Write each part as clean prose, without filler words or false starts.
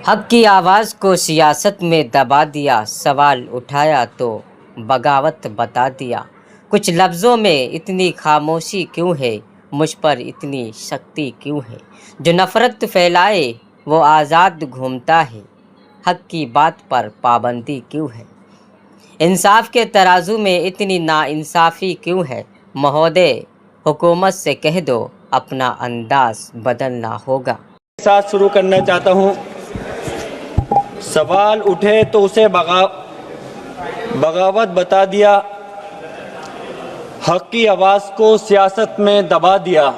हक की आवाज़ को सियासत में दबा दिया, सवाल उठाया तो बगावत बता दिया। कुछ लफ्ज़ों में इतनी खामोशी क्यों है, मुझ पर इतनी शक्ति क्यों है। जो नफ़रत फैलाए वो आज़ाद घूमता है, हक की बात पर पाबंदी क्यों है। इंसाफ के तराजू में इतनी नाइंसाफ़ी क्यों है। महोदय, हुकूमत से कह दो अपना अंदाज बदलना होगा। साथ शुरू करना चाहता हूँ। सवाल उठे तो उसे बगावत बता दिया, हक की आवाज़ को सियासत में दबा दिया।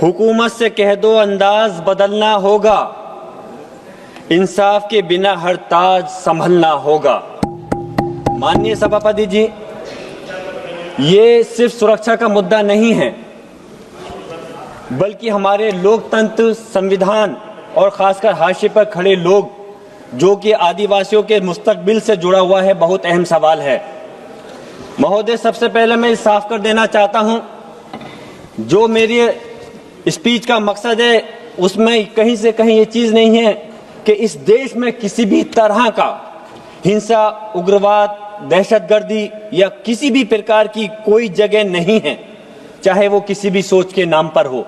हुकूमत से कह दो अंदाज बदलना होगा, इंसाफ के बिना हर ताज संभलना होगा। माननीय सभापति जी, ये सिर्फ सुरक्षा का मुद्दा नहीं है, बल्कि हमारे लोकतंत्र, संविधान और खासकर हाशिए पर खड़े लोग जो कि आदिवासियों के मुस्तकबिल से जुड़ा हुआ है, बहुत अहम सवाल है। महोदय, सबसे पहले मैं साफ कर देना चाहता हूं, जो मेरी स्पीच का मकसद है उसमें कहीं से कहीं ये चीज़ नहीं है कि इस देश में किसी भी तरह का हिंसा, उग्रवाद, दहशतगर्दी या किसी भी प्रकार की कोई जगह नहीं है, चाहे वो किसी भी सोच के नाम पर हो।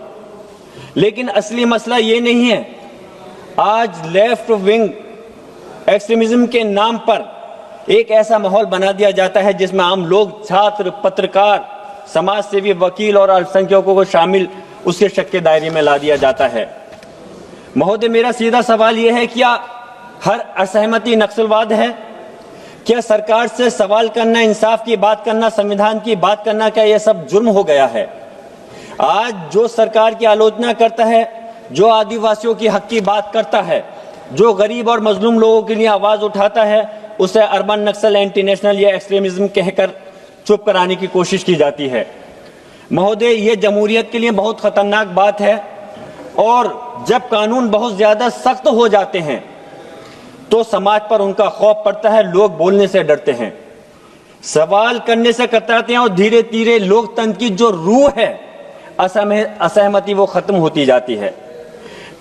लेकिन असली मसला ये नहीं है। आज लेफ्ट विंग एक्सट्रीमिज्म के नाम पर एक ऐसा माहौल बना दिया जाता है जिसमें आम लोग, छात्र, पत्रकार, समाज सेवी, वकील और अल्पसंख्यकों को शामिल उसके शक के दायरे में ला दिया जाता है। महोदय, मेरा सीधा सवाल यह है, क्या हर असहमति नक्सलवाद है? क्या सरकार से सवाल करना, इंसाफ की बात करना, संविधान की बात करना, क्या यह सब जुर्म हो गया है? आज जो सरकार की आलोचना करता है, जो आदिवासियों की हक की बात करता है, जो गरीब और मजलूम लोगों के लिए आवाज उठाता है, उसे अर्बन नक्सल, एंटी नेशनल या एक्सट्रीमिज्म कहकर चुप कराने की कोशिश की जाती है। महोदय, ये जमहूरियत के लिए बहुत खतरनाक बात है, और जब कानून बहुत ज्यादा सख्त हो जाते हैं तो समाज पर उनका खौफ पड़ता है, लोग बोलने से डरते हैं, सवाल करने से कतराते हैं और धीरे धीरे लोकतंत्र की जो रूह है, असहमति, वो खत्म होती जाती है।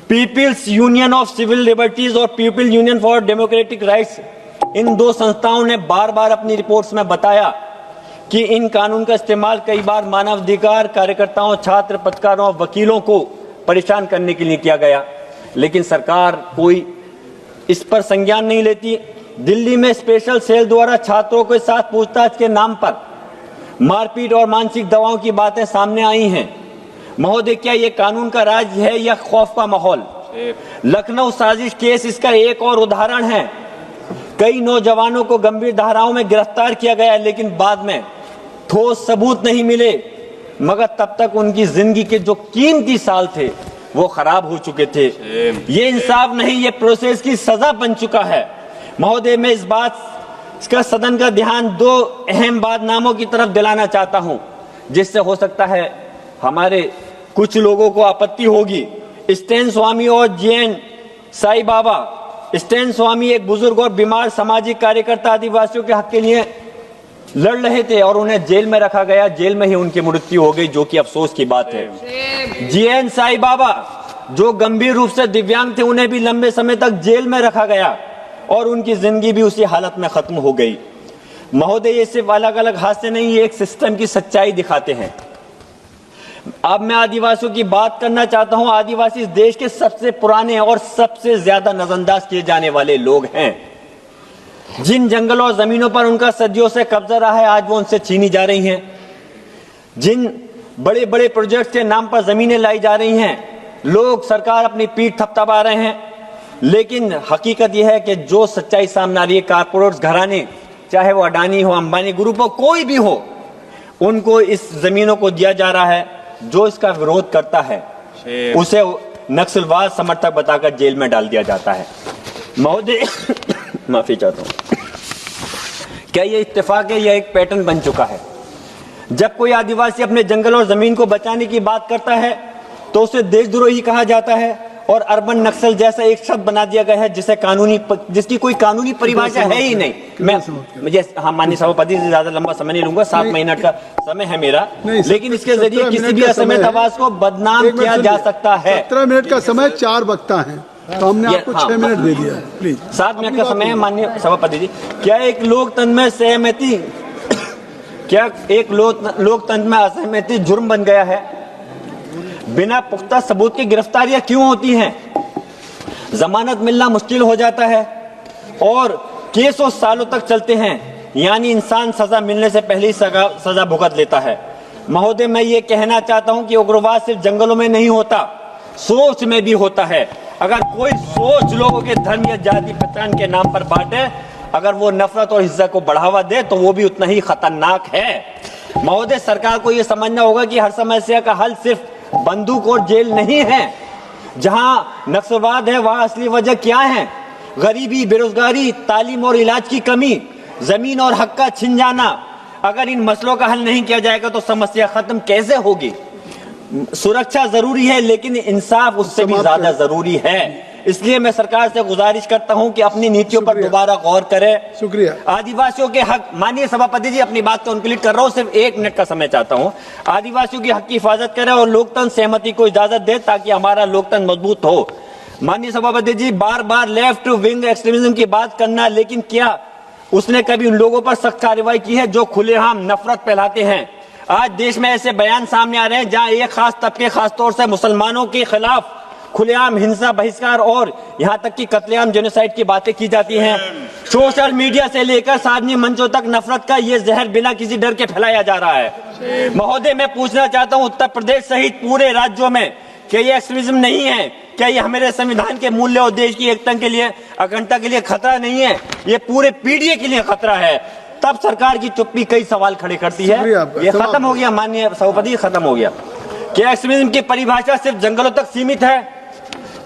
Peoples union of civil liberties और people union for democratic rights, इन दो संस्थाओं ने बार बार अपनी रिपोर्ट्स में बताया कि इन कानून का इस्तेमाल कई बार मानवाधिकार कार्यकर्ताओं, छात्र, पत्रकारों और वकीलों को परेशान करने के लिए किया गया, लेकिन सरकार कोई इस पर संज्ञान नहीं लेती। दिल्ली में स्पेशल सेल द्वारा छात्रों के साथ पूछताछ के नाम पर मारपीट और मानसिक दबाव की बातें सामने आई हैं। महोदय, क्या ये कानून का राज है या खौफ का माहौल? लखनऊ साजिश केस इसका एक और उदाहरण है। कई नौजवानों को गंभीर धाराओं में गिरफ्तार किया गया, लेकिन बाद में ठोस सबूत नहीं मिले, मगर तब तक उनकी जिंदगी के जो कीमती साल थे वो खराब हो चुके थे। ये इंसाफ नहीं, ये प्रोसेस की सजा बन चुका है। महोदय, मैं इस बात का सदन का ध्यान दो अहम बातनामों की तरफ दिलाना चाहता हूं, जिससे हो सकता है हमारे कुछ लोगों को आपत्ति होगी। स्टैन स्वामी और जीएन साई बाबा। स्टैन स्वामी एक बुजुर्ग और बीमार सामाजिक कार्यकर्ता, आदिवासियों के हक के लिए लड़ रहे थे और उन्हें जेल में रखा गया, जेल में ही उनकी मृत्यु हो गई, जो कि अफसोस की बात है। जीएन साई बाबा जो गंभीर रूप से दिव्यांग थे, उन्हें भी लंबे समय तक जेल में रखा गया और उनकी जिंदगी भी उसी हालत में खत्म हो गई। महोदय, ये सिर्फ अलग अलग हादसे नहीं, ये एक सिस्टम की सच्चाई दिखाते हैं। अब मैं आदिवासियों की बात करना चाहता हूं। आदिवासी इस देश के सबसे पुराने और सबसे ज्यादा नजरअंदाज किए जाने वाले लोग हैं। जिन जंगलों और जमीनों पर उनका सदियों से कब्जा रहा है, आज वो उनसे छीनी जा रही हैं। जिन बड़े बड़े प्रोजेक्ट के नाम पर जमीनें लाई जा रही हैं, लोग, सरकार अपनी पीठ थपथपा रहे हैं, लेकिन हकीकत यह है कि जो सच्चाई सामने आ रही है, कारपोरेट घराने, चाहे वो अडानी हो, अंबानी ग्रुप हो, कोई भी हो, उनको इस जमीनों को दिया जा रहा है। जो इसका विरोध करता है उसे नक्सलवाद समर्थक बताकर जेल में डाल दिया जाता है। महोदय, माफी चाहता हूं। क्या ये इत्तेफाक है या एक पैटर्न बन चुका है? जब कोई आदिवासी अपने जंगल और जमीन को बचाने की बात करता है तो उसे देशद्रोही कहा जाता है और अर्बन नक्सल जैसा एक शब्द बना दिया गया है जिसकी कोई कानूनी परिभाषा है ही नहीं। मुझे माननीय सभापति से ज्यादा लंबा समय नहीं लूंगा, 7 मिनट का समय है मेरा, लेकिन इसके जरिए किसी भी असमित आवाज को बदनाम किया जा सकता है। 17 मिनट का समय, 4 वक्ता हैं। तो हमने ये- आपको हाँ। 6 मिनट दे दिया है, प्लीज। 7 मिनट का समय है माननीय सभापति जी। क्या एक लोकतंत्र में सहमति क्या एक लोकतंत्र में असहमति जुर्म बन गया है? बिना पुख्ता सबूत की गिरफ्तारियां क्यों होती हैं? जमानत मिलना मुश्किल हो जाता है और केसों सालों तक चलते हैं, यानी इंसान सजा मिलने से पहले ही सजा भुगत लेता है। महोदय, मैं ये कहना चाहता हूं कि उग्रवाद सिर्फ जंगलों में नहीं होता, सोच में भी होता है। अगर कोई सोच लोगों के धर्म या जाति पहचान के नाम पर बांटे, अगर वो नफरत और हिंसा को बढ़ावा दे, तो वो भी उतना ही खतरनाक है। महोदय, सरकार को यह समझना होगा कि हर समस्या का हल सिर्फ बंदूक और जेल नहीं है। जहां नक्सलवाद है वहां असली वजह क्या है? गरीबी, बेरोजगारी, तालीम और इलाज की कमी, जमीन और हक का छिन जाना। अगर इन मसलों का हल नहीं किया जाएगा तो समस्या खत्म कैसे होगी? सुरक्षा जरूरी है, लेकिन इंसाफ उससे भी ज्यादा जरूरी है। इसलिए मैं सरकार से गुजारिश करता हूं कि अपनी नीतियों पर दोबारा गौर करें। शुक्रिया। आदिवासियों के हक, माननीय सभापति जी अपनी बात को कंप्लीट कर रहा हूं, सिर्फ 1 मिनट का समय चाहता हूं। आदिवासियों के हक की हिफाजत करें और लोकतंत्र सहमति को इजाजत दे ताकि हमारा लोकतंत्र मजबूत हो। माननीय सभापति जी, बार बार लेफ्ट विंग एक्सट्रीमिज्म की बात करना, लेकिन क्या उसने कभी उन लोगों पर सख्त कार्रवाई की है जो खुलेआम नफरत फैलाते हैं? आज देश में ऐसे बयान सामने आ रहे हैं जहां एक खास तबके, खासतौर से मुसलमानों के खिलाफ खुलेआम हिंसा, बहिष्कार और यहां तक कि कत्लेआम, जेनोसाइड की बातें की जाती हैं। सोशल मीडिया से लेकर सार्वजनिक मंचों तक नफरत का ये जहर बिना किसी डर के फैलाया जा रहा है। महोदय, मैं पूछना चाहता हूं, उत्तर प्रदेश सहित पूरे राज्यों में क्या ये एक्सट्रीमिज्म नहीं है? क्या ये हमारे संविधान के मूल्य और देश की एकता के लिए, अखंडता के लिए खतरा नहीं है? ये पूरे पीढ़ी के लिए खतरा है। तब सरकार की चुप्पी कई सवाल खड़े करती है। ये खत्म हो गया माननीय सभापति, खत्म हो गया। क्या एक्सट्रीमिज्म की परिभाषा सिर्फ जंगलों तक सीमित है?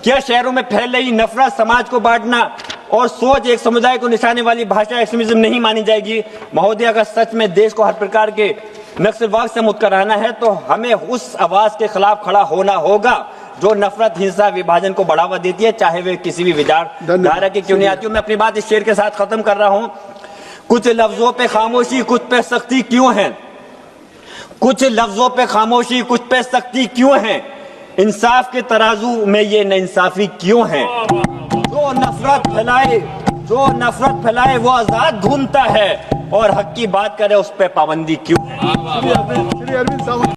क्या शहरों में फैल रही नफरत, समाज को बांटना और सोच एक समुदाय को निशाने वाली भाषा एक्सट्रीमिज्म नहीं मानी जाएगी? महोदय, अगर सच में देश को हर प्रकार के नक्सलवाद से मुक्त कराना है तो हमें उस आवाज के खिलाफ खड़ा होना होगा जो नफरत, हिंसा, विभाजन को बढ़ावा देती है, चाहे वे किसी भी विचारधारा की क्यों नहीं आती हो। मैं अपनी बात इस शेर के साथ खत्म कर रहा हूं। कुछ लफ्जों पे खामोशी, कुछ पे सख्ती क्यों है? कुछ लफ्जों पे खामोशी, कुछ पे सख्ती क्यों है? इंसाफ के तराजू में ये नाइंसाफी क्यों है? जो नफरत फैलाए वो आजाद घूमता है और हक की बात करे उस पे पाबंदी क्यों है? श्री अरविंद सावंत।